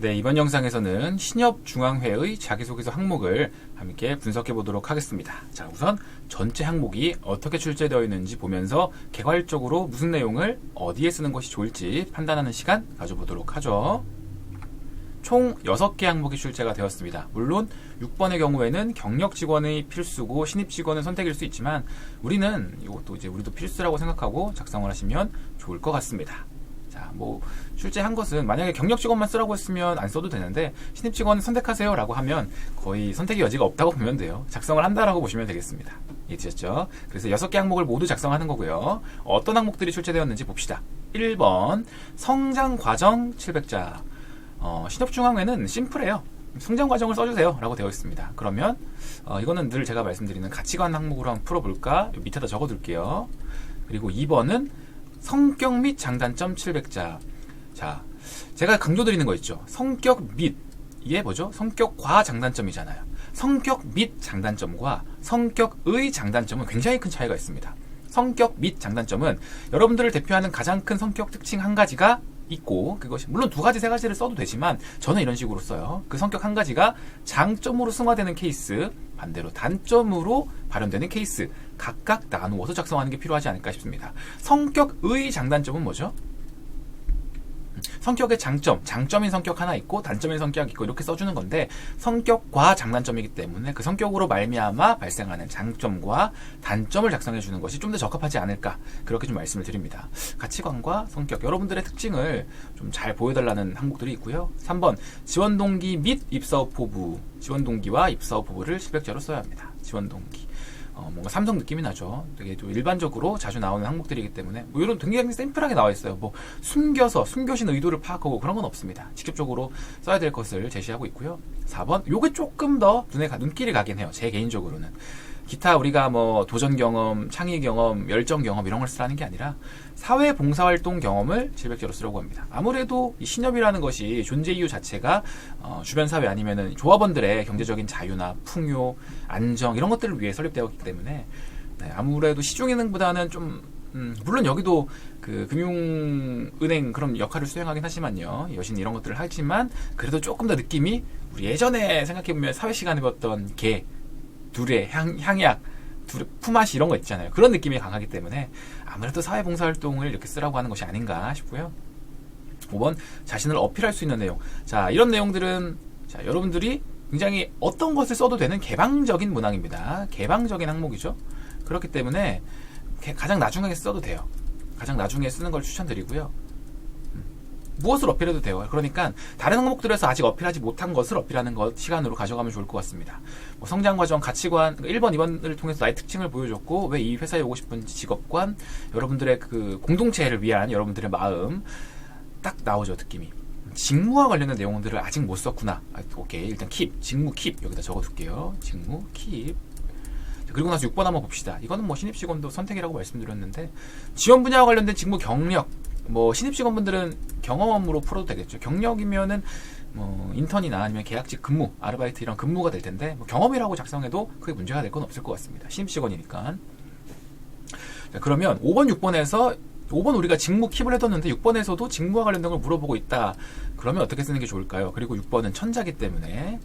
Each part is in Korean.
네, 이번 영상에서는 신협중앙회의 자기소개서 항목을 함께 분석해 보도록 하겠습니다. 자, 우선 전체 항목이 어떻게 출제되어 있는지 보면서 개괄적으로 무슨 내용을 어디에 쓰는 것이 좋을지 판단하는 시간 가져보도록 하죠. 총 6개 항목이 출제가 되었습니다. 물론 6번의 경우에는 경력 직원의 필수고 신입 직원은 선택일 수 있지만 우리는 이것도 이제 우리도 필수라고 생각하고 작성을 하시면 좋을 것 같습니다. 자, 출제한 것은 만약에 경력 직원만 쓰라고 했으면 안 써도 되는데 신입 직원 선택하세요 라고 하면 거의 선택의 여지가 없다고 보면 돼요. 작성을 한다라고 보시면 되겠습니다. 이해되셨죠? 그래서 6개 항목을 모두 작성하는 거고요. 어떤 항목들이 출제되었는지 봅시다. 1번 성장 과정 700자. 신협중앙회는 심플해요. 성장 과정을 써주세요 라고 되어 있습니다. 그러면 이거는 늘 제가 말씀드리는 가치관 항목으로 한번 풀어볼까? 밑에다 적어둘게요. 그리고 2번은 성격 및 장단점 700자. 자, 제가 강조드리는 거 있죠. 성격 및, 이게 뭐죠? 성격과 장단점이잖아요. 성격 및 장단점과 성격의 장단점은 굉장히 큰 차이가 있습니다. 성격 및 장단점은 여러분들을 대표하는 가장 큰 성격 특징 한 가지가 있고, 그것이 물론 2가지 3가지를 써도 되지만 저는 이런 식으로 써요. 그 성격 한 가지가 장점으로 승화되는 케이스, 반대로 단점으로 발현되는 케이스, 각각 나누어서 작성하는 게 필요하지 않을까 싶습니다. 성격의 장단점은 뭐죠? 성격의 장점, 장점인 성격 하나 있고 단점인 성격 있고 이렇게 써주는 건데, 성격과 장단점이기 때문에 그 성격으로 말미암아 발생하는 장점과 단점을 작성해 주는 것이 좀 더 적합하지 않을까, 그렇게 좀 말씀을 드립니다. 가치관과 성격, 여러분들의 특징을 좀 잘 보여달라는 항목들이 있고요. 3번 지원 동기 및 입사 후 포부. 지원 동기와 입사 후 포부를 700자로 써야 합니다. 지원 동기. 뭔가 삼성 느낌이 나죠. 되게 좀 일반적으로 자주 나오는 항목들이기 때문에 이런 굉장히 샘플하게 나와 있어요. 숨겨진 의도를 파악하고 그런 건 없습니다. 직접적으로 써야 될 것을 제시하고 있고요. 4번 요게 조금 더 눈길이 가긴 해요. 제 개인적으로는 기타 우리가 도전 경험, 창의 경험, 열정 경험 이런 걸 쓰라는 게 아니라 사회 봉사활동 경험을 700자로 쓰려고 합니다. 아무래도 이 신협이라는 것이 존재 이유 자체가 주변 사회 아니면은 조합원들의 경제적인 자유나 풍요, 안정 이런 것들을 위해 설립되었기 때문에 아무래도 시중예능보다는 좀 물론 여기도 그 금융은행 그런 역할을 수행하긴 하지만요. 여신 이런 것들을 하지만 그래도 조금 더 느낌이 우리 예전에 생각해보면 사회 시간에 배웠던 두레, 향약, 품앗이 이런 거 있잖아요. 그런 느낌이 강하기 때문에 아무래도 사회봉사활동을 이렇게 쓰라고 하는 것이 아닌가 싶고요. 5번 자신을 어필할 수 있는 내용. 자, 이런 내용들은 여러분들이 굉장히 어떤 것을 써도 되는 개방적인 문항입니다. 개방적인 항목이죠. 그렇기 때문에 가장 나중에 써도 돼요. 가장 나중에 쓰는 걸 추천드리고요. 무엇을 어필해도 돼요. 그러니까 다른 항목들에서 아직 어필하지 못한 것을 어필하는 것 시간으로 가져가면 좋을 것 같습니다. 성장과정, 가치관, 1번, 2번을 통해서 나의 특징을 보여줬고 왜 이 회사에 오고 싶은지, 직업관, 여러분들의 그 공동체를 위한 여러분들의 마음 딱 나오죠. 느낌이. 직무와 관련된 내용들을 아직 못 썼구나. 오케이, 일단 직무 킵 여기다 적어둘게요. 직무 킵. 그리고 나서 6번 한번 봅시다. 이거는 신입 직원도 선택이라고 말씀드렸는데, 지원 분야와 관련된 직무 경력, 신입 직원분들은 경험으로 풀어도 되겠죠. 경력이면은 인턴이나 아니면 계약직 근무, 아르바이트 이런 근무가 될 텐데 경험이라고 작성해도 크게 문제가 될 건 없을 것 같습니다. 신입 직원이니까. 자, 그러면 5번, 6번에서 5번 우리가 직무 킵을 해뒀는데 6번에서도 직무와 관련된 걸 물어보고 있다. 그러면 어떻게 쓰는 게 좋을까요? 그리고 6번은 천자기 때문에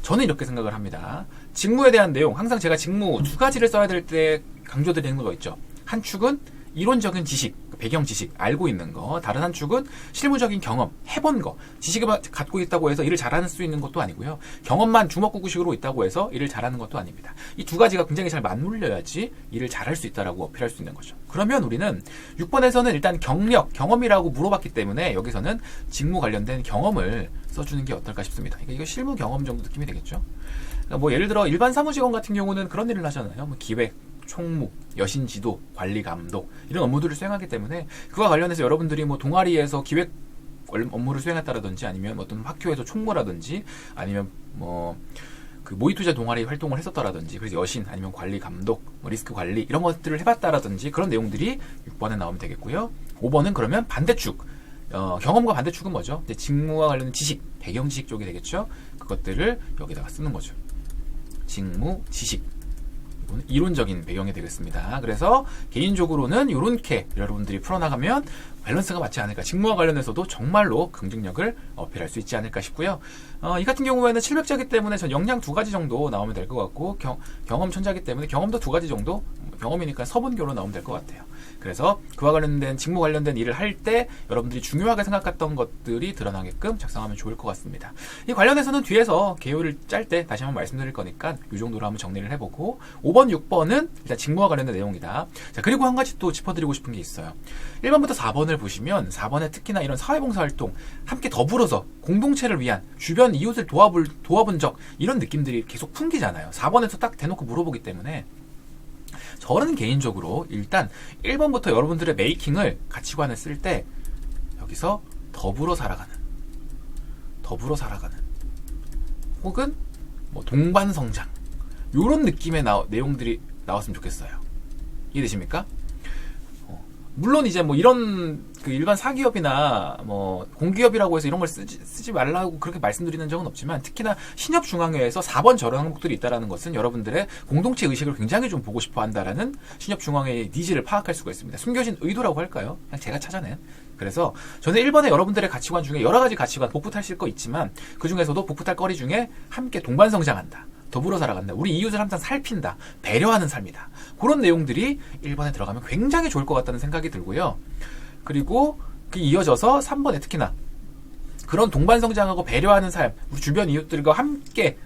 저는 이렇게 생각을 합니다. 직무에 대한 내용, 항상 제가 직무 2가지를 써야 될 때 강조드리는 거 있죠. 한 축은 이론적인 지식, 배경 지식, 알고 있는 거. 다른 한 축은 실무적인 경험, 해본 거. 지식을 갖고 있다고 해서 일을 잘하는 수 있는 것도 아니고요. 경험만 주먹구구식으로 있다고 해서 일을 잘하는 것도 아닙니다. 이 2가지가 굉장히 잘 맞물려야지 일을 잘할 수 있다라고 어필할 수 있는 거죠. 그러면 우리는 6번에서는 일단 경험이라고 물어봤기 때문에 여기서는 직무 관련된 경험을 써주는 게 어떨까 싶습니다. 이거 실무 경험 정도 느낌이 되겠죠. 그러니까 예를 들어 일반 사무직원 같은 경우는 그런 일을 하잖아요. 기획, 총무, 여신지도, 관리감독 이런 업무들을 수행하기 때문에 그와 관련해서 여러분들이 동아리에서 기획 업무를 수행했다라든지 아니면 어떤 학교에서 총무라든지 아니면 그 모의투자 동아리 활동을 했었다라든지 그래서 여신 아니면 관리감독, 리스크 관리 이런 것들을 해봤다라든지 그런 내용들이 6번에 나오면 되겠고요. 5번은 그러면 반대축, 경험과 반대축은 뭐죠? 직무와 관련된 지식, 배경 지식 쪽이 되겠죠. 그것들을 여기다가 쓰는 거죠. 직무, 지식. 이론적인 배경이 되겠습니다. 그래서 개인적으로는 이렇게 여러분들이 풀어나가면 밸런스가 맞지 않을까. 직무와 관련해서도 정말로 경쟁력을 어필할 수 있지 않을까 싶고요. 이 같은 경우에는 700자이기 때문에 전 역량 2가지 정도 나오면 될 것 같고, 경험 천자이기 때문에 경험도 2가지 정도, 경험이니까 서분교로 나오면 될 것 같아요. 그래서 그와 관련된 직무 관련된 일을 할 때 여러분들이 중요하게 생각했던 것들이 드러나게끔 작성하면 좋을 것 같습니다. 이 관련해서는 뒤에서 개요를 짤 때 다시 한번 말씀드릴 거니까 이 정도로 한번 정리를 해보고, 5번, 6번은 일단 직무와 관련된 내용이다. 자, 그리고 한 가지 또 짚어드리고 싶은 게 있어요. 1번부터 4번을 보시면 4번에 특히나 이런 사회봉사활동, 함께 더불어서 공동체를 위한 주변 이웃을 도와본 적, 이런 느낌들이 계속 풍기잖아요. 4번에서 딱 대놓고 물어보기 때문에 저는 개인적으로 일단 1번부터 여러분들의 메이킹을 가치관을 쓸 때 여기서 더불어 살아가는 혹은 뭐 동반성장 요런 느낌의 내용들이 나왔으면 좋겠어요. 이해되십니까? 물론 이제 뭐 이런 그 일반 사기업이나 뭐 공기업이라고 해서 이런 걸 쓰지 말라고 그렇게 말씀드리는 적은 없지만, 특히나 신협중앙회에서 4번 저런 항목들이 있다는 것은 여러분들의 공동체 의식을 굉장히 좀 보고 싶어 한다라는 신협중앙회의 니즈를 파악할 수가 있습니다. 숨겨진 의도라고 할까요? 그냥 제가 찾아낸. 그래서 저는 1번에 여러분들의 가치관 중에 여러 가지 가치관 복붙하실 거 있지만, 그 중에서도 복붙할 거리 중에 함께 동반성장한다, 더불어 살아간다, 우리 이웃을 항상 살핀다, 배려하는 삶이다, 그런 내용들이 1번에 들어가면 굉장히 좋을 것 같다는 생각이 들고요. 그리고 그 이어져서 3번에 특히나 그런 동반성장하고 배려하는 삶, 우리 주변 이웃들과 함께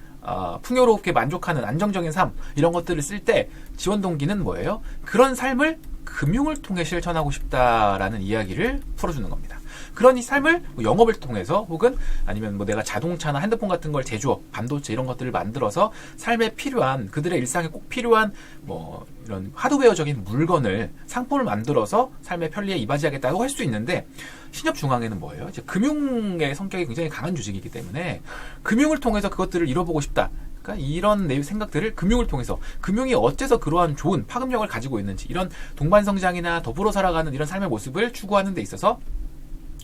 풍요롭게 만족하는 안정적인 삶, 이런 것들을 쓸 때 지원 동기는 뭐예요? 그런 삶을 금융을 통해 실천하고 싶다라는 이야기를 풀어주는 겁니다. 그런 이 삶을 뭐 영업을 통해서, 혹은 아니면 뭐 내가 자동차나 핸드폰 같은 걸 제조업, 반도체 이런 것들을 만들어서 삶에 필요한, 그들의 일상에 꼭 필요한 뭐 이런 하드웨어적인 물건을, 상품을 만들어서 삶의 편리에 이바지하겠다고 할 수 있는데, 신협중앙회는 뭐예요? 이제 금융의 성격이 굉장히 강한 조직이기 때문에 금융을 통해서 그것들을 이뤄보고 싶다. 그러니까 이런 내 생각들을 금융을 통해서, 금융이 어째서 그러한 좋은 파급력을 가지고 있는지, 이런 동반성장이나 더불어 살아가는 이런 삶의 모습을 추구하는 데 있어서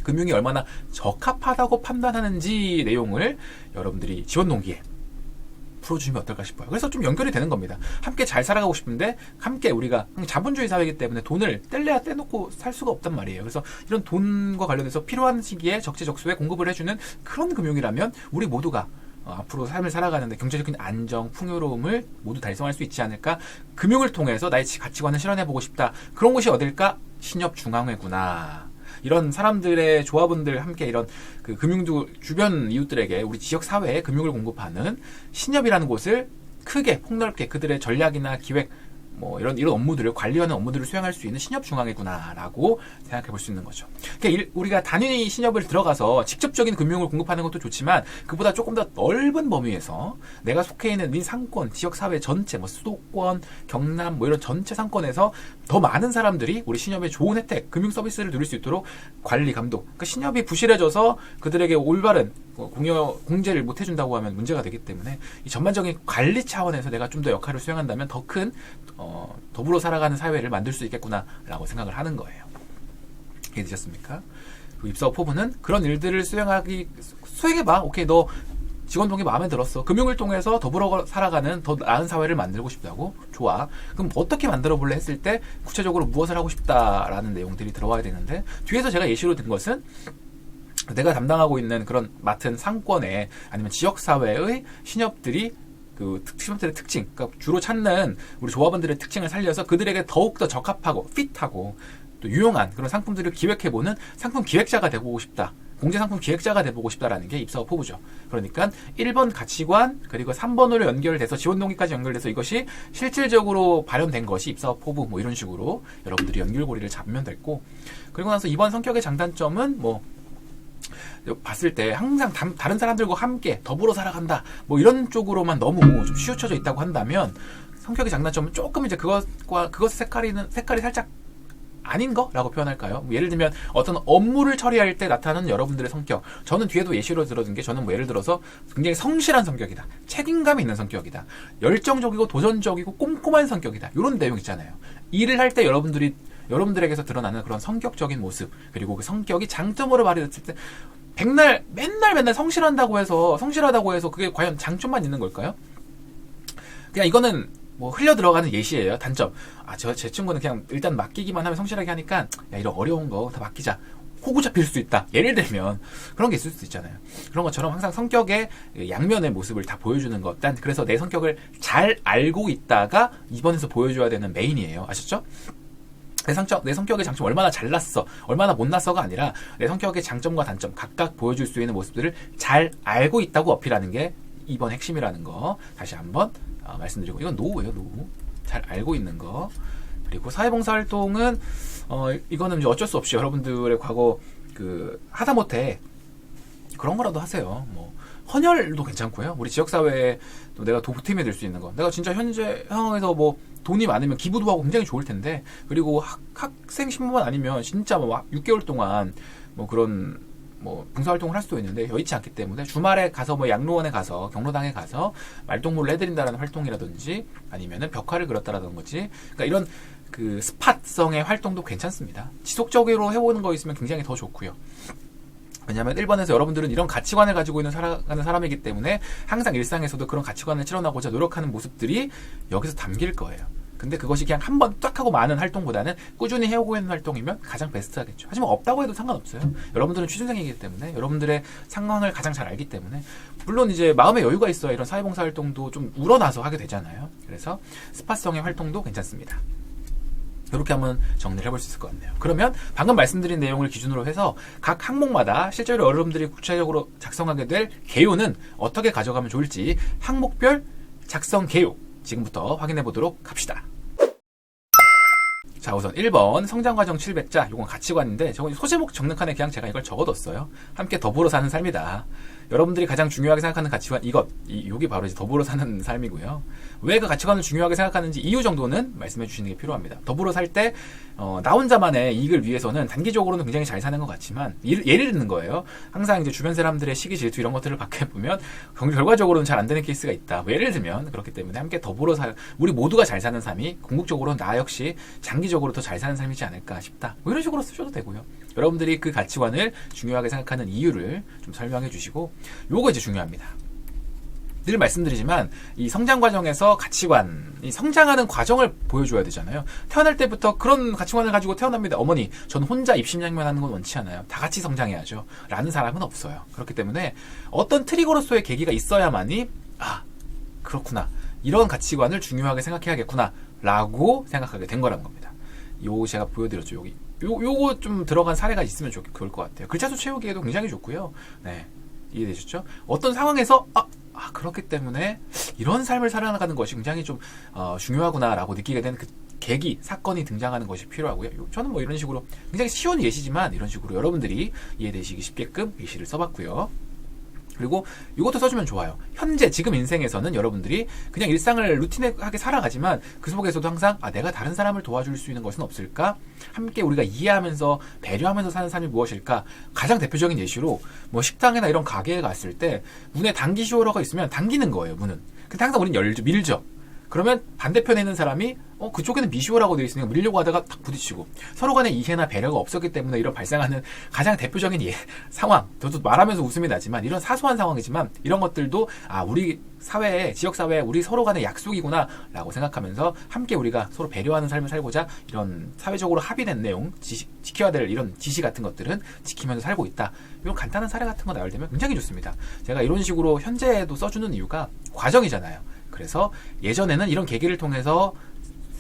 금융이 얼마나 적합하다고 판단하는지 내용을 여러분들이 지원 동기에 풀어주시면 어떨까 싶어요. 그래서 좀 연결이 되는 겁니다. 함께 잘 살아가고 싶은데, 함께 우리가 자본주의 사회이기 때문에 돈을 뗄래야 떼놓고 살 수가 없단 말이에요. 그래서 이런 돈과 관련해서 필요한 시기에 적재적소에 공급을 해주는 그런 금융이라면 우리 모두가 앞으로 삶을 살아가는데 경제적인 안정, 풍요로움을 모두 달성할 수 있지 않을까? 금융을 통해서 나의 가치관을 실현해보고 싶다. 그런 곳이 어딜까? 신협중앙회구나. 이런 사람들의 조합원들 함께 이런 그 금융도 주변 이웃들에게, 우리 지역 사회에 금융을 공급하는 신협이라는 곳을 크게 폭넓게 그들의 전략이나 기획, 뭐 이런 업무들을 관리하는 업무들을 수행할 수 있는 신협중앙회구나라고 생각해 볼 수 있는 거죠. 그러니까 우리가 단위 신협을 들어가서 직접적인 금융을 공급하는 것도 좋지만, 그보다 조금 더 넓은 범위에서 내가 속해 있는 민 상권, 지역 사회 전체, 뭐 수도권, 경남, 뭐 이런 전체 상권에서 더 많은 사람들이 우리 신협의 좋은 혜택, 금융 서비스를 누릴 수 있도록 관리, 감독. 그러니까 신협이 부실해져서 그들에게 올바른 공제를 못 해준다고 하면 문제가 되기 때문에, 이 전반적인 관리 차원에서 내가 좀 더 역할을 수행한다면 더 큰 더불어 살아가는 사회를 만들 수 있겠구나라고 생각을 하는 거예요. 이해되셨습니까? 입사업 포부는 그런 일들을 수행해봐. 오케이, 너 직원 동기 마음에 들었어. 금융을 통해서 더불어 살아가는 더 나은 사회를 만들고 싶다고? 좋아. 그럼 어떻게 만들어 볼래 했을 때 구체적으로 무엇을 하고 싶다라는 내용들이 들어와야 되는데, 뒤에서 제가 예시로 든 것은 내가 담당하고 있는 그런 맡은 상권에, 아니면 지역사회의 신협들이 그 신협들의 특징, 그러니까 주로 찾는 우리 조합원들의 특징을 살려서 그들에게 더욱더 적합하고 핏하고 또 유용한 그런 상품들을 기획해보는 상품 기획자가 되고 싶다. 공제상품 기획자가 되보고 싶다라는 게 입사업 포부죠. 그러니까 1번 가치관, 그리고 3번으로 연결돼서 지원동기까지 연결돼서 이것이 실질적으로 발현된 것이 입사업 포부, 뭐 이런 식으로 여러분들이 연결고리를 잡으면 됐고, 그리고 나서 2번 성격의 장단점은 뭐 봤을 때 항상 다른 사람들과 함께 더불어 살아간다, 뭐 이런 쪽으로만 너무 좀 치우쳐져 있다고 한다면, 성격의 장단점은 조금 이제 그것의 색깔이 살짝 아닌 거라고 표현할까요? 뭐 예를 들면 어떤 업무를 처리할 때 나타나는 여러분들의 성격, 저는 뒤에도 예시로 들어준 게, 저는 뭐 예를 들어서 굉장히 성실한 성격이다, 책임감이 있는 성격이다, 열정적이고 도전적이고 꼼꼼한 성격이다, 이런 내용 있잖아요. 일을 할 때 여러분들에게서 드러나는 그런 성격적인 모습, 그리고 그 성격이 장점으로 발휘됐을 때 맨날 성실하다고 해서 그게 과연 장점만 있는 걸까요? 그냥 이거는 뭐 흘려 들어가는 예시예요. 단점. 제 친구는 그냥 일단 맡기기만 하면 성실하게 하니까 야, 이런 어려운 거 다 맡기자. 호구 잡힐 수 있다. 예를 들면 그런 게 있을 수 있잖아요. 그런 것처럼 항상 성격의 양면의 모습을 다 보여주는 것. 일단 그래서 내 성격을 잘 알고 있다가 이번에서 보여줘야 되는 메인이에요. 아셨죠? 내 성격의 장점 얼마나 잘났어, 얼마나 못났어가 아니라 내 성격의 장점과 단점 각각 보여줄 수 있는 모습들을 잘 알고 있다고 어필하는 게 이번 핵심이라는 거 다시 한번 말씀드리고, 이건 노후예요. 노후. 잘 알고 있는 거. 그리고 사회봉사활동은 이거는 이제 어쩔 수 없이 여러분들의 과거 하다못해 그런 거라도 하세요. 뭐 헌혈도 괜찮고요. 우리 지역사회에 또 내가 보탬이 될 수 있는 거. 내가 진짜 현재 상황에서 뭐 돈이 많으면 기부도 하고 굉장히 좋을 텐데, 그리고 학생 신분만 아니면 진짜 뭐 6개월 동안 뭐 그런 뭐 봉사활동을 할 수도 있는데 여의치 않기 때문에 주말에 가서 뭐 양로원에 가서 경로당에 가서 말동무를 해드린다라는 활동이라든지 아니면은 벽화를 그렸다라든지, 그러니까 이런 스팟성의 활동도 괜찮습니다. 지속적으로 해보는 거 있으면 굉장히 더 좋고요. 왜냐하면 1번에서 여러분들은 이런 가치관을 가지고 살아가는 사람이기 때문에 항상 일상에서도 그런 가치관을 실현하고자 노력하는 모습들이 여기서 담길 거예요. 근데 그것이 그냥 한 번 딱 하고 많은 활동보다는 꾸준히 해오고 있는 활동이면 가장 베스트하겠죠. 하지만 없다고 해도 상관없어요. 여러분들은 취준생이기 때문에 여러분들의 상황을 가장 잘 알기 때문에, 물론 이제 마음의 여유가 있어야 이런 사회봉사 활동도 좀 우러나서 하게 되잖아요. 그래서 스팟성의 활동도 괜찮습니다. 이렇게 한번 정리를 해볼 수 있을 것 같네요. 그러면 방금 말씀드린 내용을 기준으로 해서 각 항목마다 실제로 여러분들이 구체적으로 작성하게 될 개요는 어떻게 가져가면 좋을지 항목별 작성 개요 지금부터 확인해 보도록 합시다. 자, 우선 1번 성장과정 700자, 이건 가치관인데 저건 소제목 적는 칸에 그냥 제가 이걸 적어뒀어요. 함께 더불어 사는 삶이다. 여러분들이 가장 중요하게 생각하는 가치관, 이게 바로 이제 더불어 사는 삶이고요. 왜 그 가치관을 중요하게 생각하는지 이유 정도는 말씀해 주시는 게 필요합니다. 더불어 살 때 나 혼자만의 이익을 위해서는 단기적으로는 굉장히 잘 사는 것 같지만, 예를 듣는 거예요. 항상 이제 주변 사람들의 시기 질투 이런 것들을 받게 보면 결과적으로는 잘 안 되는 케이스가 있다. 뭐 예를 들면 그렇기 때문에 함께 더불어 우리 모두가 잘 사는 삶이 궁극적으로는 나 역시 장기적으로 더 잘 사는 삶이지 않을까 싶다. 뭐 이런 식으로 쓰셔도 되고요. 여러분들이 그 가치관을 중요하게 생각하는 이유를 좀 설명해 주시고, 요거 이제 중요합니다. 늘 말씀드리지만 이 성장 과정에서 가치관이 성장하는 과정을 보여줘야 되잖아요. 태어날 때부터 그런 가치관을 가지고 태어납니다. 어머니, 전 혼자 입심양면하는 건 원치 않아요. 다 같이 성장해야죠. 라는 사람은 없어요. 그렇기 때문에 어떤 트리거로서의 계기가 있어야만이 그렇구나, 이런 가치관을 중요하게 생각해야겠구나 라고 생각하게 된 거란 겁니다. 요 제가 보여드렸죠. 여기 요거 좀 들어간 사례가 있으면 좋을 것 같아요. 글자 수 채우기에도 굉장히 좋고요. 네, 이해되셨죠? 어떤 상황에서 그렇기 때문에 이런 삶을 살아나가는 것이 굉장히 좀 중요하구나라고 느끼게 되는 그 계기, 사건이 등장하는 것이 필요하고요. 저는 뭐 이런 식으로 굉장히 쉬운 예시지만 이런 식으로 여러분들이 이해되시기 쉽게끔 예시를 써봤고요. 그리고 이것도 써주면 좋아요. 현재 지금 인생에서는 여러분들이 그냥 일상을 루틴하게 살아가지만 그 속에서도 항상 내가 다른 사람을 도와줄 수 있는 것은 없을까? 함께 우리가 이해하면서 배려하면서 사는 삶이 무엇일까? 가장 대표적인 예시로 뭐 식당이나 이런 가게에 갔을 때 문에 당기 시오러가 있으면 당기는 거예요. 문은. 근데 항상 우린 밀죠. 그러면 반대편에 있는 사람이 그쪽에는 미시오라고 되어 있으니까 밀려고 하다가 탁 부딪히고, 서로 간에 이해나 배려가 없었기 때문에 이런 발생하는 가장 대표적인 상황. 저도 말하면서 웃음이 나지만 이런 사소한 상황이지만 이런 것들도 우리 사회에, 지역사회에 우리 서로 간의 약속이구나 라고 생각하면서 함께 우리가 서로 배려하는 삶을 살고자 이런 사회적으로 합의된 내용, 지켜야 될 이런 지시 같은 것들은 지키면서 살고 있다. 이런 간단한 사례 같은 거 나올 때면 굉장히 좋습니다. 제가 이런 식으로 현재에도 써주는 이유가 과정이잖아요. 그래서 예전에는 이런 계기를 통해서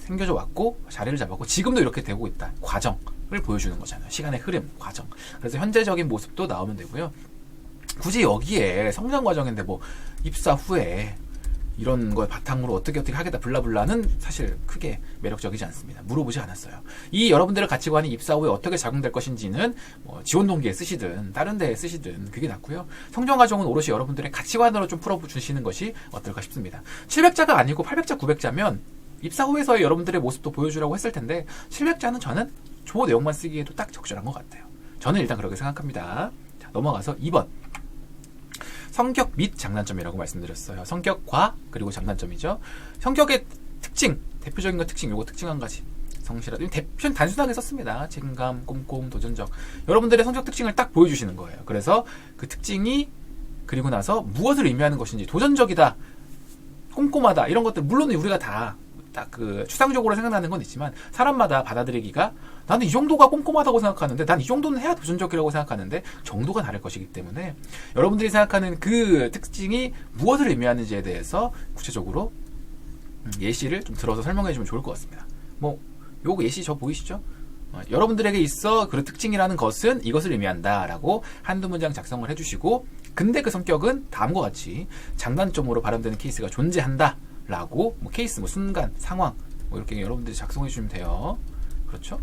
생겨져 왔고 자리를 잡았고 지금도 이렇게 되고 있다. 과정을 보여주는 거잖아요. 시간의 흐름, 과정. 그래서 현재적인 모습도 나오면 되고요. 굳이 여기에 성장 과정인데 뭐 입사 후에 이런 걸 바탕으로 어떻게 하겠다 블라블라는 사실 크게 매력적이지 않습니다. 물어보지 않았어요. 이 여러분들의 가치관이 입사 후에 어떻게 작용될 것인지는 뭐 지원 동기에 쓰시든 다른 데에 쓰시든 그게 낫고요. 성장 과정은 오롯이 여러분들의 가치관으로 좀 풀어주시는 것이 어떨까 싶습니다. 700자가 아니고 800자, 900자면 입사 후에서의 여러분들의 모습도 보여주라고 했을 텐데 700자는 저는 조 내용만 쓰기에도 딱 적절한 것 같아요. 저는 일단 그렇게 생각합니다. 자, 넘어가서 2번. 성격 및 장단점이라고 말씀드렸어요. 성격과 그리고 장단점이죠. 성격의 특징, 대표적인 거 특징, 요거 특징 한 가지. 성실하다. 대표는 단순하게 썼습니다. 책임감, 꼼꼼, 도전적. 여러분들의 성격 특징을 딱 보여주시는 거예요. 그래서 그 특징이 그리고 나서 무엇을 의미하는 것인지, 도전적이다, 꼼꼼하다, 이런 것들 물론 우리가 다 딱 그 추상적으로 생각나는 건 있지만 사람마다 받아들이기가 나는 이 정도가 꼼꼼하다고 생각하는데 난 이 정도는 해야 도전적이라고 생각하는데 정도가 다를 것이기 때문에 여러분들이 생각하는 그 특징이 무엇을 의미하는지에 대해서 구체적으로 예시를 좀 들어서 설명해 주면 좋을 것 같습니다. 뭐 요거 예시 저 보이시죠? 여러분들에게 있어 그런 특징이라는 것은 이것을 의미한다 라고 한두 문장 작성을 해주시고 근데 그 성격은 다음과 같이 장단점으로 발현되는 케이스가 존재한다 라고 뭐 케이스, 뭐 순간, 상황 뭐 이렇게 여러분들이 작성해 주시면 돼요. 그렇죠?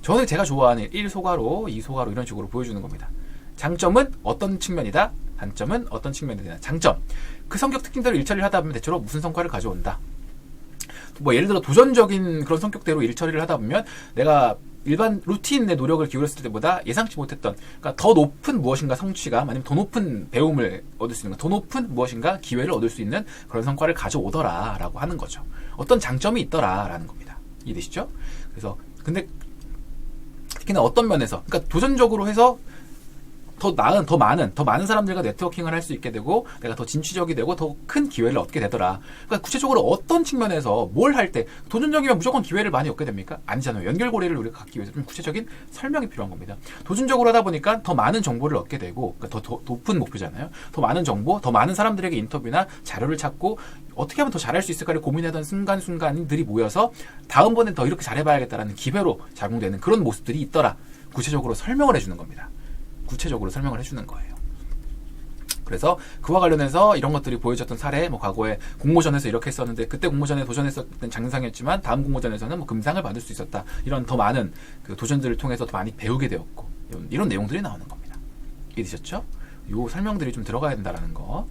저는 제가 좋아하는 1소가로, 2소가로 이런 식으로 보여주는 겁니다. 장점은 어떤 측면이다, 단점은 어떤 측면이다. 장점, 그 성격 특징대로 일처리를 하다 보면 대체로 무슨 성과를 가져온다. 뭐 예를 들어 도전적인 그런 성격대로 일처리를 하다 보면 내가 일반 루틴의 노력을 기울였을 때보다 예상치 못했던, 그러니까 더 높은 무엇인가 성취감, 아니면 더 높은 배움을 얻을 수 있는, 더 높은 무엇인가 기회를 얻을 수 있는 그런 성과를 가져오더라 라고 하는 거죠. 어떤 장점이 있더라 라는 겁니다. 이해되시죠? 그래서 근데 특히나 어떤 면에서, 그러니까 도전적으로 해서 더 많은 사람들과 네트워킹을 할 수 있게 되고 내가 더 진취적이 되고 더 큰 기회를 얻게 되더라. 그러니까 구체적으로 어떤 측면에서 뭘 할 때 도전적이면 무조건 기회를 많이 얻게 됩니까? 아니잖아요. 연결고리를 우리가 갖기 위해서 좀 구체적인 설명이 필요한 겁니다. 도전적으로 하다 보니까 더 많은 정보를 얻게 되고, 그러니까 더 높은 목표잖아요. 더 많은 정보, 더 많은 사람들에게 인터뷰나 자료를 찾고 어떻게 하면 더 잘할 수 있을까를 고민하던 순간순간들이 모여서 다음번엔 더 이렇게 잘해봐야겠다라는 기회로 작용되는 그런 모습들이 있더라. 구체적으로 설명을 해주는 겁니다. 구체적으로 설명을 해주는 거예요. 그래서 그와 관련해서 이런 것들이 보여졌던 사례, 뭐 과거에 공모전에서 이렇게 했었는데 그때 공모전에 도전했을 때는 장상이었지만 다음 공모전에서는 뭐 금상을 받을 수 있었다. 이런 더 많은 그 도전들을 통해서 더 많이 배우게 되었고 이런 내용들이 나오는 겁니다. 이해되셨죠? 요 설명들이 좀 들어가야 된다라는 거.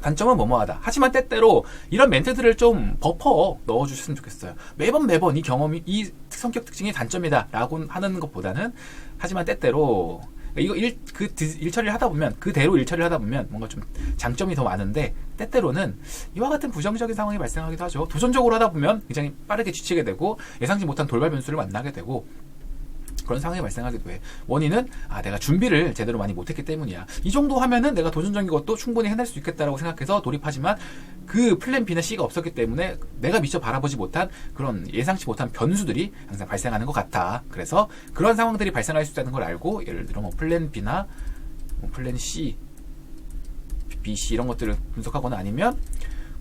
단점은 뭐뭐하다. 하지만 때때로 이런 멘트들을 좀 버퍼 넣어주셨으면 좋겠어요. 매번 이 경험이, 이 성격 특징이 단점이다 라고 하는 것보다는 하지만 때때로 이거 일 처리를 하다 보면, 그대로 일 처리를 하다 보면 뭔가 좀 장점이 더 많은데 때때로는 이와 같은 부정적인 상황이 발생하기도 하죠. 도전적으로 하다 보면 굉장히 빠르게 지치게 되고 예상치 못한 돌발 변수를 만나게 되고 그런 상황이 발생하기도 해. 원인은 내가 준비를 제대로 많이 못했기 때문이야. 이 정도 하면은 내가 도전적인 것도 충분히 해낼 수 있겠다라고 생각해서 돌입하지만 그 플랜 B나 C가 없었기 때문에 내가 미처 바라보지 못한 그런 예상치 못한 변수들이 항상 발생하는 것 같아. 그래서 그런 상황들이 발생할 수 있다는 걸 알고 예를 들어 뭐 플랜 B나 뭐 플랜 C, B, C 이런 것들을 분석하거나 아니면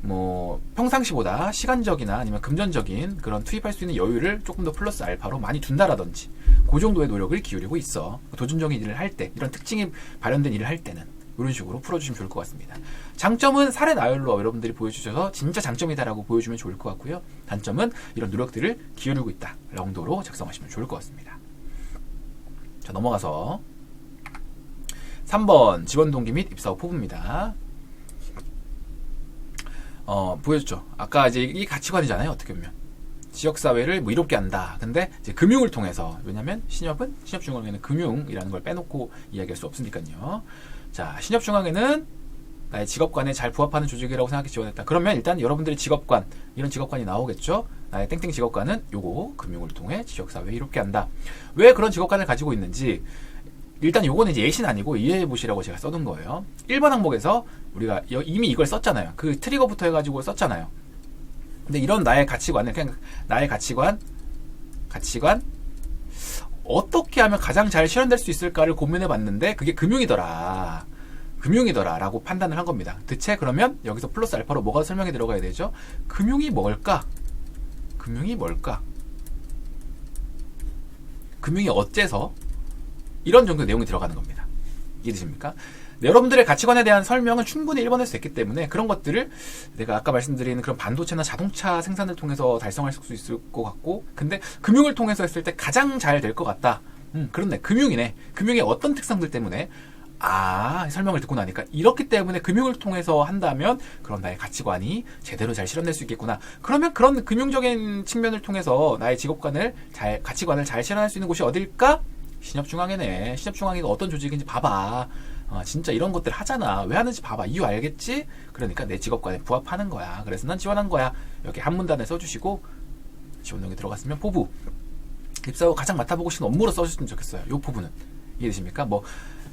뭐 평상시보다 시간적이나 아니면 금전적인 그런 투입할 수 있는 여유를 조금 더 플러스 알파로 많이 둔다라든지 그 정도의 노력을 기울이고 있어. 도전적인 일을 할 때, 이런 특징이 발현된 일을 할 때는 이런 식으로 풀어주시면 좋을 것 같습니다. 장점은 사례 나열로 여러분들이 보여주셔서 진짜 장점이다라고 보여주면 좋을 것 같고요. 단점은 이런 노력들을 기울이고 있다 정도로 작성하시면 좋을 것 같습니다. 자, 넘어가서 3번 지원 동기 및 입사 후 포부입니다. 보여줬죠. 아까 이제 이 가치관이잖아요. 어떻게 보면 지역사회를 뭐 이롭게 한다. 근데 이제 금융을 통해서, 왜냐면 신협중앙에는 금융이라는 걸 빼놓고 이야기할 수 없으니까요. 자, 신협중앙에는 나의 직업관에 잘 부합하는 조직이라고 생각해 지원했다. 그러면 일단 여러분들의 직업관, 이런 직업관이 나오겠죠. 나의 땡땡 직업관은 요거 금융을 통해 지역사회를 이롭게 한다. 왜 그런 직업관을 가지고 있는지 일단 요거는 이제 예시는 아니고 이해해 보시라고 제가 써둔 거예요. 1번 항목에서 우리가 이미 이걸 썼잖아요. 그 트리거부터 해가지고 썼잖아요. 근데 이런 나의 가치관을, 그냥 나의 가치관 어떻게 하면 가장 잘 실현될 수 있을까를 고민해 봤는데 그게 금융이더라 라고 판단을 한 겁니다. 대체 그러면 여기서 플러스 알파로 뭐가 설명이 들어가야 되죠? 금융이 뭘까? 금융이 어째서? 이런 정도의 내용이 들어가는 겁니다. 이해되십니까? 여러분들의 가치관에 대한 설명은 충분히 1번에서 됐기 때문에 그런 것들을 내가 아까 말씀드린 그런 반도체나 자동차 생산을 통해서 달성할 수 있을 것 같고, 근데 금융을 통해서 했을 때 가장 잘 될 것 같다. 그렇네. 금융이네. 금융의 어떤 특성들 때문에 설명을 듣고 나니까 이렇기 때문에 금융을 통해서 한다면 그런 나의 가치관이 제대로 잘 실현될 수 있겠구나. 그러면 그런 금융적인 측면을 통해서 나의 가치관을 잘 실현할 수 있는 곳이 어딜까? 신협중앙이네. 신협중앙이가 어떤 조직인지 봐봐. 진짜 이런 것들 하잖아. 왜 하는지 봐봐. 이유 알겠지? 그러니까 내 직업관에 부합하는 거야. 그래서 난 지원한 거야. 여기 한 문단에 써주시고 지원동이 들어갔으면 포부. 입사 후 가장 맡아보고 싶은 업무로 써주시면 좋겠어요. 요 포부는. 이해되십니까? 뭐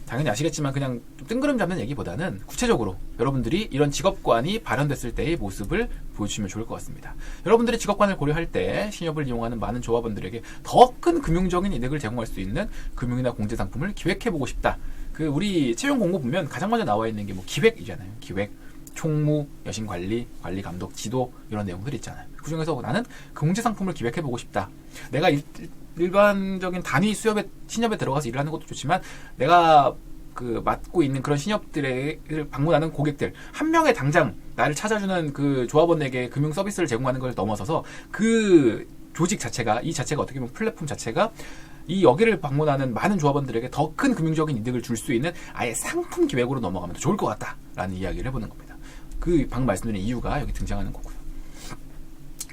당연히 아시겠지만 그냥 뜬구름 잡는 얘기보다는 구체적으로 여러분들이 이런 직업관이 발현됐을 때의 모습을 보여주시면 좋을 것 같습니다. 여러분들이 직업관을 고려할 때 신협을 이용하는 많은 조합원들에게 더 큰 금융적인 이득을 제공할 수 있는 금융이나 공제 상품을 기획해보고 싶다. 그 우리 채용 공고 보면 가장 먼저 나와 있는 게 뭐 기획이잖아요. 기획, 총무, 여신관리, 관리감독, 지도 이런 내용들이 있잖아요. 그 중에서 나는 공제 상품을 기획해보고 싶다. 내가 일반적인 단위 수협에 신협에 들어가서 일을 하는 것도 좋지만 내가 그 맡고 있는 그런 신협들을 방문하는 고객들 한 명의 당장 나를 찾아주는 그 조합원에게 금융 서비스를 제공하는 걸 넘어서서 그 조직 자체가 이 자체가 어떻게 보면 플랫폼 자체가 이 여기를 방문하는 많은 조합원들에게 더 큰 금융적인 이득을 줄 수 있는 아예 상품 기획으로 넘어가면 더 좋을 것 같다라는 이야기를 해보는 겁니다. 그 방금 말씀드린 이유가 여기 등장하는 거고요.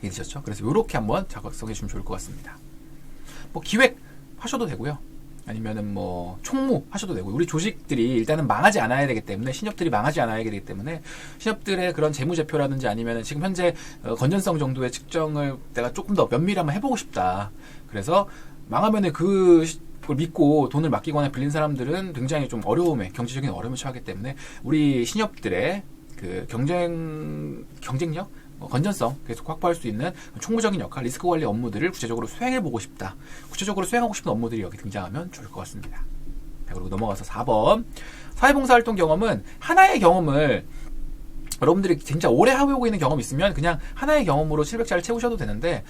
이해되셨죠? 그래서 이렇게 한번 작성해 주시면 좋을 것 같습니다. 뭐 기획 하셔도 되고요. 아니면은 뭐 총무 하셔도 되고 우리 조직들이 일단은 망하지 않아야 되기 때문에 신협들이 망하지 않아야 되기 때문에 신협들의 그런 재무제표라든지 아니면은 지금 현재 건전성 정도의 측정을 내가 조금 더 면밀히 한번 해보고 싶다. 그래서 망하면은 그걸 믿고 돈을 맡기거나 빌린 사람들은 굉장히 좀 경제적인 어려움에 처하기 때문에 우리 신협들의 그 경쟁력, 건전성 계속 확보할 수 있는 총무적인 역할, 리스크 관리 업무들을 구체적으로 수행해보고 싶다. 구체적으로 수행하고 싶은 업무들이 여기 등장하면 좋을 것 같습니다. 자, 그리고 넘어가서 4번. 사회봉사활동 경험은 하나의 경험을 여러분들이 진짜 오래 하고 있는 경험이 있으면 그냥 하나의 경험으로 700자를 채우셔도 되는데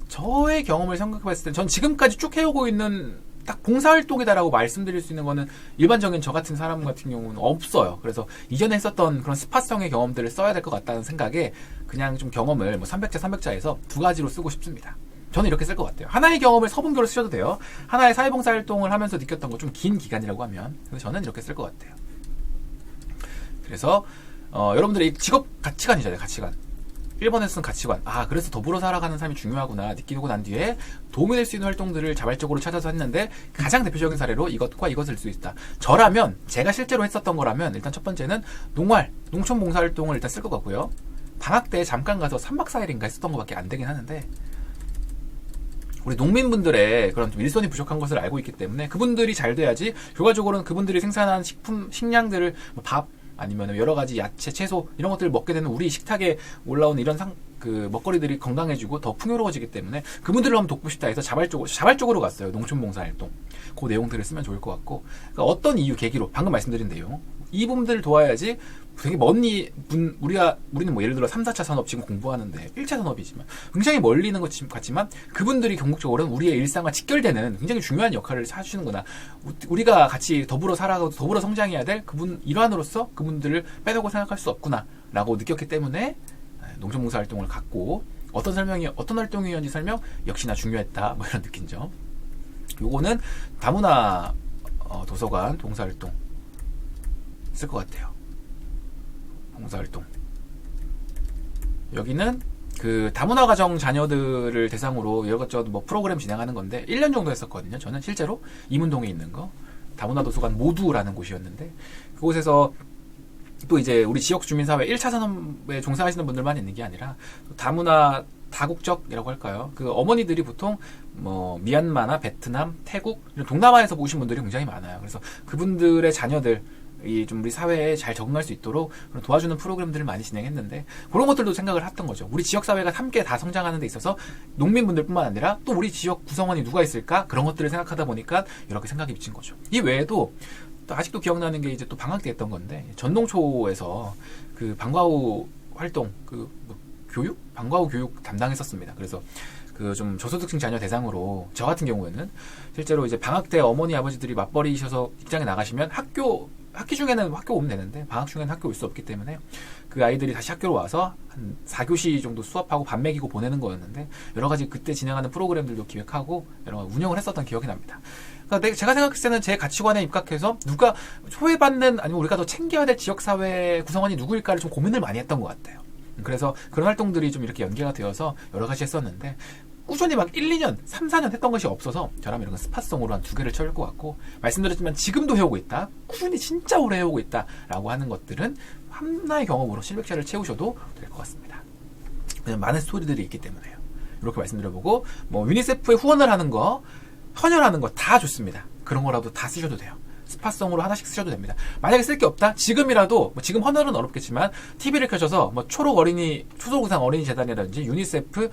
저의 경험을 생각해봤을 때 전 지금까지 쭉 해오고 있는 딱 봉사활동이다라고 말씀드릴 수 있는 거는 일반적인 저 같은 사람 같은 경우는 없어요. 그래서 이전에 했었던 그런 스파성의 경험들을 써야 될 것 같다는 생각에 그냥 좀 경험을 뭐 300자, 300자에서 두 가지로 쓰고 싶습니다. 저는 이렇게 쓸 것 같아요. 하나의 경험을 서분교로 쓰셔도 돼요. 하나의 사회봉사활동을 하면서 느꼈던 거 좀 긴 기간이라고 하면. 그래서 저는 이렇게 쓸 것 같아요. 그래서 여러분들의 직업 가치관이잖아요. 가치관. 1번에서 쓴 가치관. 그래서 더불어 살아가는 삶이 중요하구나 느끼고 난 뒤에 도움이 될 수 있는 활동들을 자발적으로 찾아서 했는데 가장 대표적인 사례로 이것과 이것을 쓸 수 있다. 저라면 제가 실제로 했었던 거라면 일단 첫 번째는 농촌 봉사활동을 일단 쓸 것 같고요. 방학 때 잠깐 가서 3박 4일인가 했었던 것밖에 안 되긴 하는데 우리 농민분들의 그런 좀 일손이 부족한 것을 알고 있기 때문에 그분들이 잘 돼야지 결과적으로는 그분들이 생산한 식량들을 밥 아니면 여러 가지 야채, 채소 이런 것들을 먹게 되는 우리 식탁에 올라오는 이런 먹거리들이 건강해지고 더 풍요로워지기 때문에 그분들을 한번 돕고 싶다 해서 자발적으로 갔어요. 농촌봉사활동. 그 내용들을 쓰면 좋을 것 같고 그러니까 어떤 이유, 계기로 방금 말씀드린 내용 이 부분들을 도와야지 되게 우리는 뭐 예를 들어 3, 4차 산업 지금 공부하는데 1차 산업이지만 굉장히 멀리 있는 것 같지만 그분들이 궁극적으로는 우리의 일상과 직결되는 굉장히 중요한 역할을 해주시는구나. 우리가 같이 더불어 살아가고 더불어 성장해야 될 일환으로서 그분들을 빼놓고 생각할 수 없구나 라고 느꼈기 때문에 농촌봉사활동을 갖고 어떤 활동이었는지 설명 역시나 중요했다 뭐 이런 느낀 점. 요거는 다문화 도서관 봉사활동 쓸 것 같아요. 봉사활동. 여기는 그 다문화 가정 자녀들을 대상으로 이것저것 뭐 프로그램 진행하는 건데 1년 정도 했었거든요. 저는 실제로 이문동에 있는 거 다문화 도서관 모두라는 곳이었는데 그곳에서 또 이제 우리 지역 주민사회 1차 산업에 종사하시는 분들만 있는 게 아니라 다문화 다국적이라고 할까요? 그 어머니들이 보통 뭐 미얀마나 베트남, 태국 이런 동남아에서 오신 분들이 굉장히 많아요. 그래서 그분들의 자녀들 좀 우리 사회에 잘 적응할 수 있도록 도와주는 프로그램들을 많이 진행했는데 그런 것들도 생각을 했던 거죠. 우리 지역사회가 함께 다 성장하는 데 있어서 농민분들뿐만 아니라 또 우리 지역 구성원이 누가 있을까? 그런 것들을 생각하다 보니까 이렇게 생각이 미친 거죠. 이 외에도 또 아직도 기억나는 게 이제 또 방학 때 했던 건데 전동초에서 그 방과후 활동 방과후 교육 담당했었습니다. 그래서 그 좀 저소득층 자녀 대상으로 저 같은 경우에는 실제로 이제 방학 때 어머니 아버지들이 맞벌이셔서 직장에 나가시면 학기 중에는 학교 오면 되는데 방학 중에는 학교 올 수 없기 때문에 그 아이들이 다시 학교로 와서 한 4교시 정도 수업하고 밥 먹이고 보내는 거였는데 여러 가지 그때 진행하는 프로그램들도 기획하고 여러 가지 운영을 했었던 기억이 납니다. 그러니까 제가 생각했을 때는 제 가치관에 입각해서 누가 소외받는 아니면 우리가 더 챙겨야 될 지역사회 구성원이 누구일까를 좀 고민을 많이 했던 것 같아요. 그래서 그런 활동들이 좀 이렇게 연계가 되어서 여러 가지 했었는데 꾸준히 막 1, 2년, 3, 4년 했던 것이 없어서 저라면 이런 스팟성으로 한 2개를 채울 것 같고 말씀드렸지만 지금도 해오고 있다. 꾸준히 진짜 오래 해오고 있다. 라고 하는 것들은 하나의 경험으로 실력자를 채우셔도 될 것 같습니다. 그냥 많은 스토리들이 있기 때문에요. 이렇게 말씀드려보고 뭐 유니세프에 후원을 하는 거, 헌혈하는 거 다 좋습니다. 그런 거라도 다 쓰셔도 돼요. 스파성으로 하나씩 쓰셔도 됩니다. 만약에 쓸 게 없다? 지금이라도, 뭐 지금 헌혈은 어렵겠지만, TV를 켜셔서, 뭐, 초록우상 어린이 재단이라든지, 유니세프,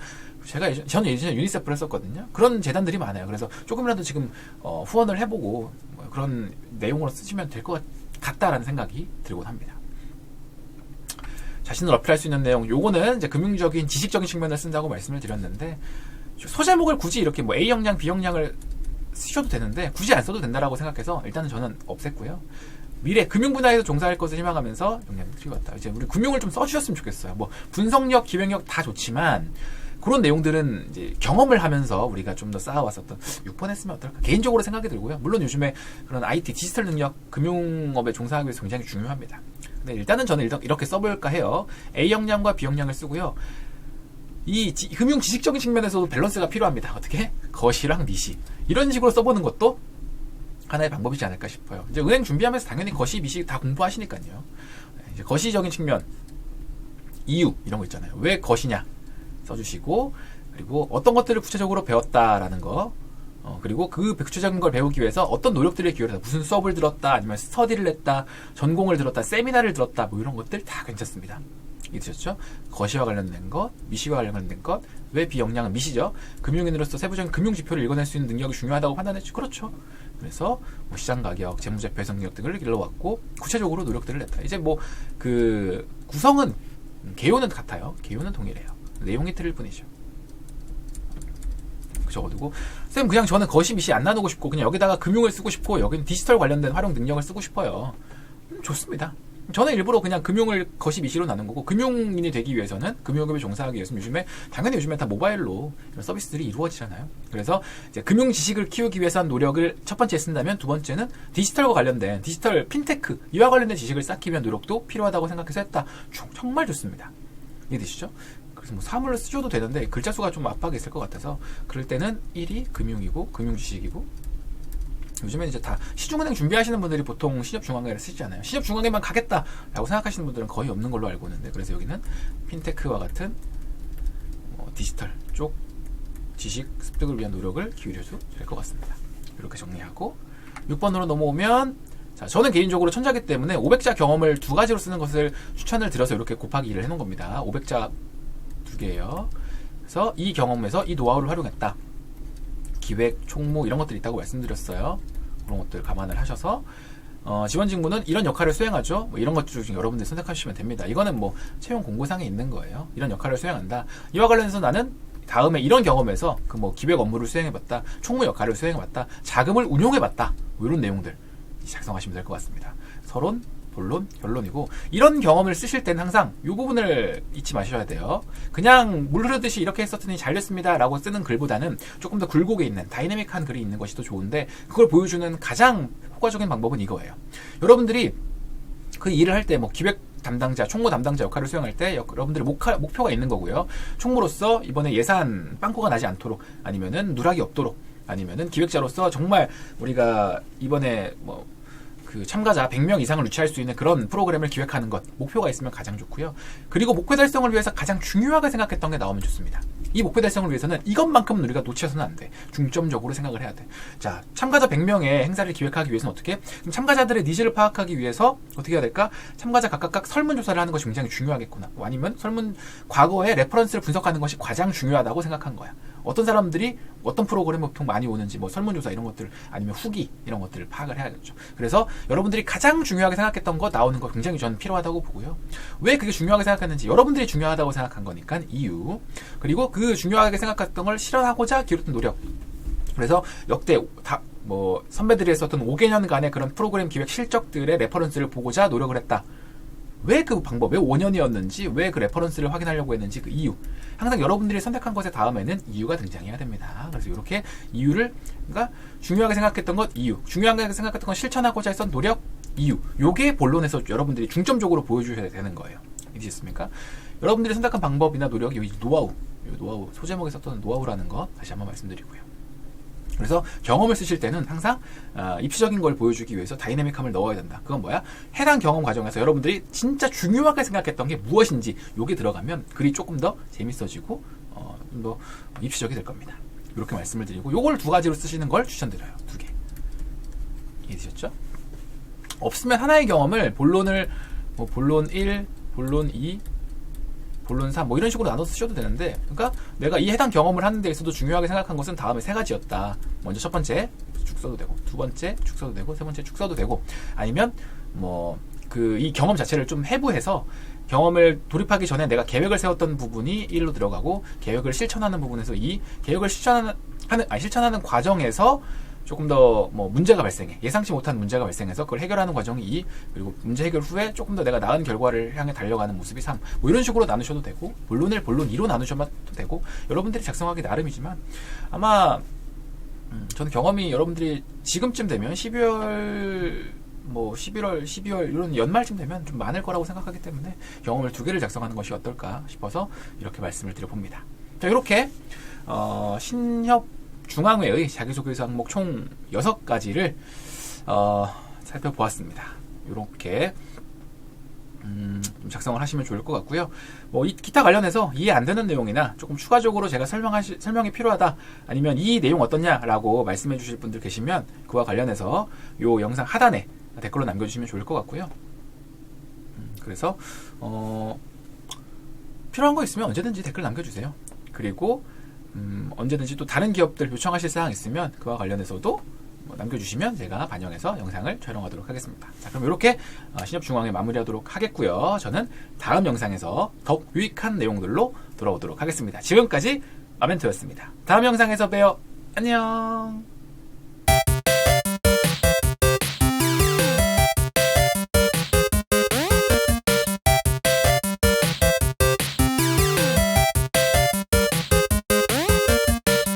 저는 예전에 유니세프를 했었거든요. 그런 재단들이 많아요. 그래서 조금이라도 지금, 후원을 해보고, 뭐 그런 내용으로 쓰시면 될 것 같다라는 생각이 들곤 합니다. 자신을 어필할 수 있는 내용, 요거는 이제 금융적인, 지식적인 측면을 쓴다고 말씀을 드렸는데, 소제목을 굳이 이렇게 뭐 A역량, B역량을 쓰셔도 되는데 굳이 안 써도 된다라고 생각해서 일단은 저는 없앴고요. 미래 금융 분야에서 종사할 것을 희망하면서 용량을 드리겠다. 이제 우리 금융을 좀 써주셨으면 좋겠어요. 뭐 분석력, 기획력 다 좋지만 그런 내용들은 이제 경험을 하면서 우리가 좀 더 쌓아왔었던 6번 했으면 어떨까? 개인적으로 생각이 들고요. 물론 요즘에 그런 IT, 디지털 능력, 금융업에 종사하기 위해서 굉장히 중요합니다. 근데 일단은 저는 이렇게 써볼까 해요. A역량과 B역량을 쓰고요. 이 금융 지식적인 측면에서도 밸런스가 필요합니다. 어떻게? 거시랑 미시. 이런 식으로 써보는 것도 하나의 방법이지 않을까 싶어요. 이제 은행 준비하면서 당연히 거시, 미시 다 공부하시니까요. 이제 거시적인 측면, 이유, 이런 거 있잖아요. 왜 거시냐? 써주시고, 그리고 어떤 것들을 구체적으로 배웠다라는 거, 그리고 그 구체적인 걸 배우기 위해서 어떤 노력들을 기울였다. 무슨 수업을 들었다, 아니면 스터디를 했다, 전공을 들었다, 세미나를 들었다, 뭐 이런 것들 다 괜찮습니다. 이해되셨죠? 거시와 관련된 것, 미시와 관련된 것, 왜 비역량은 미시죠? 금융인으로서 세부적인 금융 지표를 읽어낼 수 있는 능력이 중요하다고 판단했죠. 그렇죠. 그래서 뭐 시장 가격, 재무제표 해석 능력 등을 길러왔고 구체적으로 노력들을 냈다. 이제 뭐 그 구성은 개요는 같아요. 개요는 동일해요. 내용이 틀릴 뿐이죠. 적어두고 쌤 그냥 저는 거시 미시 안 나누고 싶고 그냥 여기다가 금융을 쓰고 싶고 여기는 디지털 관련된 활용 능력을 쓰고 싶어요. 좋습니다. 저는 일부러 그냥 금융을 거시 미시로 나눈 거고 금융인이 되기 위해서는 금융업에 종사하기 위해서는 당연히 요즘에 다 모바일로 이런 서비스들이 이루어지잖아요. 그래서 이제 금융 지식을 키우기 위해서 한 노력을 첫 번째 쓴다면 두 번째는 디지털과 관련된 디지털 핀테크 이와 관련된 지식을 쌓기 위한 노력도 필요하다고 생각해서 했다. 정말 좋습니다. 이해되시죠? 그래서 뭐 사물을 쓰셔도 되는데 글자 수가 좀 압박이 있을 것 같아서 그럴 때는 1이 금융이고 금융 지식이고 요즘에 이제 다 시중은행 준비하시는 분들이 보통 신협중앙회를 쓰시잖아요. 신협중앙회만 가겠다라고 생각하시는 분들은 거의 없는 걸로 알고 있는데 그래서 여기는 핀테크와 같은 디지털 쪽 지식 습득을 위한 노력을 기울여도 될 것 같습니다. 이렇게 정리하고 6번으로 넘어오면 자, 저는 개인적으로 천자기 때문에 500자 경험을 두 가지로 쓰는 것을 추천을 드려서 이렇게 곱하기 2를 해놓은 겁니다. 500자 두 개예요. 그래서 이 경험에서 이 노하우를 활용했다. 기획, 총무 이런 것들이 있다고 말씀드렸어요. 그런 것들 감안을 하셔서 지원 직무는 이런 역할을 수행하죠. 뭐 이런 것 중에 여러분들 선택하시면 됩니다. 이거는 뭐 채용 공고상에 있는 거예요. 이런 역할을 수행한다. 이와 관련해서 나는 다음에 이런 경험에서 그 뭐 기획 업무를 수행해봤다. 총무 역할을 수행해봤다. 자금을 운용해봤다. 뭐 이런 내용들 작성하시면 될 것 같습니다. 서론, 본론, 결론이고 이런 경험을 쓰실 때는 항상 이 부분을 잊지 마셔야 돼요. 그냥 물 흐르듯이 이렇게 했었더니 잘 됐습니다 라고 쓰는 글보다는 조금 더 굴곡에 있는 다이내믹한 글이 있는 것이 더 좋은데 그걸 보여주는 가장 효과적인 방법은 이거예요. 여러분들이 그 일을 할 때 뭐 기획 담당자, 총무 담당자 역할을 수행할 때 여러분들의 목표가 있는 거고요. 총무로서 이번에 예산 빵꾸가 나지 않도록 아니면은 누락이 없도록 아니면은 기획자로서 정말 우리가 이번에 뭐 그 참가자 100명 이상을 유치할 수 있는 그런 프로그램을 기획하는 것 목표가 있으면 가장 좋고요. 그리고 목표 달성을 위해서 가장 중요하게 생각했던 게 나오면 좋습니다. 이 목표 달성을 위해서는 이것만큼은 우리가 놓쳐서는 안 돼. 중점적으로 생각을 해야 돼. 자, 참가자 100명의 행사를 기획하기 위해서는 어떻게? 그럼 참가자들의 니즈를 파악하기 위해서 어떻게 해야 될까? 참가자 각각 설문조사를 하는 것이 굉장히 중요하겠구나. 아니면 과거의 레퍼런스를 분석하는 것이 가장 중요하다고 생각한 거야. 어떤 사람들이 어떤 프로그램에 보통 많이 오는지 뭐 설문조사 이런 것들 아니면 후기 이런 것들을 파악을 해야겠죠. 그래서 여러분들이 가장 중요하게 생각했던 거 나오는 거 굉장히 저는 필요하다고 보고요. 왜 그게 중요하게 생각했는지 여러분들이 중요하다고 생각한 거니까 이유 그리고 그 중요하게 생각했던 걸 실현하고자 기울였던 노력. 그래서 역대 뭐 선배들이 했었던 5개년간의 그런 프로그램 기획 실적들의 레퍼런스를 보고자 노력을 했다. 왜 그 방법, 왜 5년이었는지, 왜 그 레퍼런스를 확인하려고 했는지 그 이유. 항상 여러분들이 선택한 것의 다음에는 이유가 등장해야 됩니다. 그래서 이렇게 이유를, 그러니까 중요하게 생각했던 것, 이유. 중요하게 생각했던 것 실천하고자 했던 노력, 이유. 요게 본론에서 여러분들이 중점적으로 보여주셔야 되는 거예요. 이해되셨습니까? 여러분들이 선택한 방법이나 노력이 여기 노하우, 소제목에 썼던 노하우라는 거 다시 한번 말씀드리고요. 그래서 경험을 쓰실 때는 항상 입시적인 걸 보여주기 위해서 다이내믹함을 넣어야 된다. 그건 뭐야? 해당 경험 과정에서 여러분들이 진짜 중요하게 생각했던 게 무엇인지 요게 들어가면 글이 조금 더 재밌어지고 좀 더 입시적이 될 겁니다. 이렇게 말씀을 드리고 요걸 두 가지로 쓰시는 걸 추천드려요. 2개. 이해되셨죠? 없으면 하나의 경험을 본론을 뭐 본론 1, 본론 2, 본론 3 뭐 이런 식으로 나눠서 쓰셔도 되는데, 그러니까 내가 이 해당 경험을 하는 데 있어도 중요하게 생각한 것은 다음에 세 가지였다. 먼저 첫 번째 쭉 써도 되고, 두 번째 쭉 써도 되고, 세 번째 쭉 써도 되고, 아니면 뭐 이 경험 자체를 좀 해부해서 경험을 돌입하기 전에 내가 계획을 세웠던 부분이 1로 들어가고, 계획을 실천하는 부분에서 2, 계획을 실천하는 과정에서 조금 더 뭐 문제가 발생해, 예상치 못한 문제가 발생해서 그걸 해결하는 과정이 2, 그리고 문제 해결 후에 조금 더 내가 나은 결과를 향해 달려가는 모습이 3, 뭐 이런 식으로 나누셔도 되고, 본론 1, 본론 2로 나누셔도 되고, 여러분들이 작성하기 나름이지만 아마 저는 경험이 여러분들이 지금쯤 되면 12월 뭐 11월, 12월 이런 연말쯤 되면 좀 많을 거라고 생각하기 때문에 경험을 2개를 작성하는 것이 어떨까 싶어서 이렇게 말씀을 드려봅니다. 자, 이렇게 신협 중앙회의 자기소개서 항목 총 6가지를 살펴보았습니다. 이렇게 좀 작성을 하시면 좋을 것 같고요. 뭐 기타 관련해서 이해 안 되는 내용이나 조금 추가적으로 제가 설명이 필요하다, 아니면 이 내용 어떻냐라고 말씀해 주실 분들 계시면 그와 관련해서 이 영상 하단에 댓글로 남겨주시면 좋을 것 같고요. 그래서 필요한 거 있으면 언제든지 댓글 남겨주세요. 그리고 언제든지 또 다른 기업들 요청하실 사항 있으면 그와 관련해서도 남겨주시면 제가 반영해서 영상을 촬영하도록 하겠습니다. 자, 그럼 이렇게 신협중앙회 마무리하도록 하겠고요. 저는 다음 영상에서 더욱 유익한 내용들로 돌아오도록 하겠습니다. 지금까지 아멘토였습니다. 다음 영상에서 봬요. 안녕.